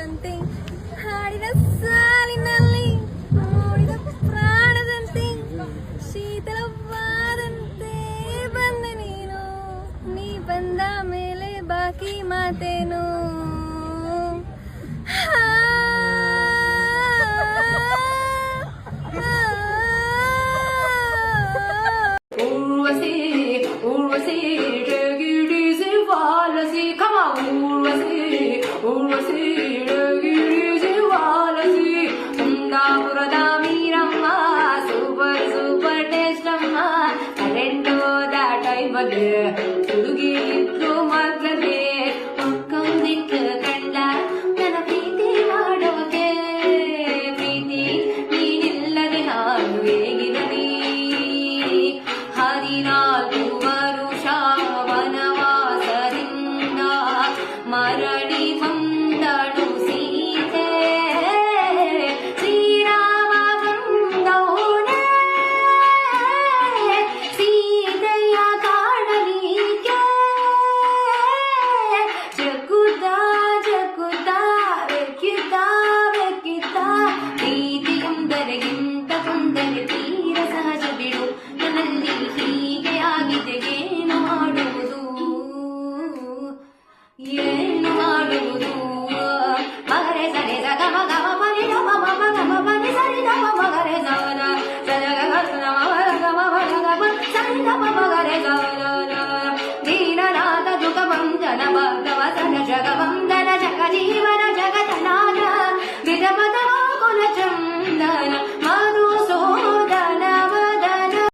ಹಾಡಿದಂತೆ ಹಾಡಿದ ಸಾಲಿನಲ್ಲಿ ನೋಡಿದ ಪ್ರಾಣದಂತೆ ಶೀತಲವಾದಂತೆ ಬಂದ ನೀನು ನೀ ಬಂದ ಮೇಲೆ ಬಾಕಿ ಮಾತೇನು Urvasi, Ragirisi, Valasi, come on, Urvasi, Ragirisi, Valasi, Undapurada Meerama, super taste amma, Kalendo that I bade, Tudugi, Trumakade, Akkam Dik Kanda, Nana Preeti Madavake, Preeti, Neenillade Nanu Veginani, Harinadu ಮರಳಿ ಬಂದಳು ಸೀತೆ ಶ್ರೀರಾಮ ಬಂದವನೇ ಸೀತೆಯ ಕಾಣಲಿಕ್ಕೆ ಜಗುದ ಬೆಕ್ಕಿದ್ದ ಪ್ರೀತಿಯೊಂದರಿಗಿಂತ ಕೊಂದರೆ ತೀರ ಸಹಜ ಬಿಡು ನನ್ನಲ್ಲಿ ಹೀಗೆ ಆಗಿದೆ ಏನು ಮಾಡುವುದು ಏನು ಮಾಡುವುದು ಮಗರೆ ಸರಿ ಸಗ ಮಗ ಮನಿ ಗಮ ಮಮ ಗಮ ಮನಿ ಸರಿ ಗಮ ಮಗರೆ ಸವನ ಸಜಗ ಗಮ ಗಮ ಗಮ ಸರಿ ಗಮ ಮಗರೆ ಸವನ ದೀನನಾಥ ದುಃಖ ಭಂಜನ ಭಗವ ಸನ ಜಗವಂ